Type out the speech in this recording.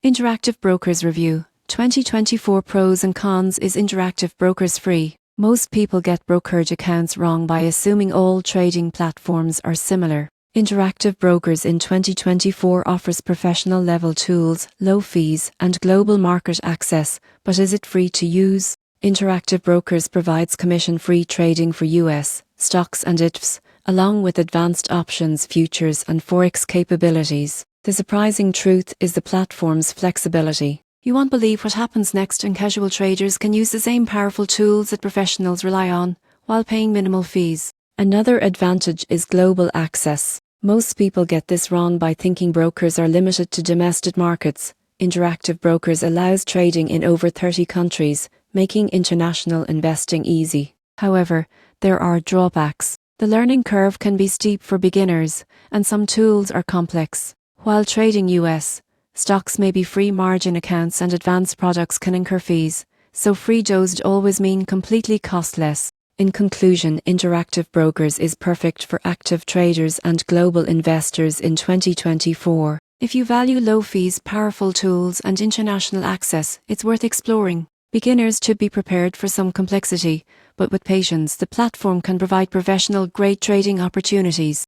Interactive Brokers Review 2024 Pros and Cons. Is Interactive Brokers free? Most people get brokerage accounts wrong by assuming all trading platforms are similar. Interactive Brokers in 2024 offers professional level tools, low fees, and global market access, but is it free to use? Interactive Brokers provides commission-free trading for US stocks and ETFs, along with advanced options, futures, and forex capabilities. The surprising truth is the platform's flexibility. You won't believe what happens next, and casual traders can use the same powerful tools that professionals rely on, while paying minimal fees. Another advantage is global access. Most people get this wrong by thinking brokers are limited to domestic markets. Interactive Brokers allows trading in over 30 countries, making international investing easy. However, there are drawbacks. The learning curve can be steep for beginners, and some tools are complex. While trading US stocks may be free, margin accounts and advanced products can incur fees, so free doesn't always mean completely costless. In conclusion, Interactive Brokers is perfect for active traders and global investors in 2024. If you value low fees, powerful tools, and international access, it's worth exploring. Beginners should be prepared for some complexity, but with patience, the platform can provide professional-grade trading opportunities.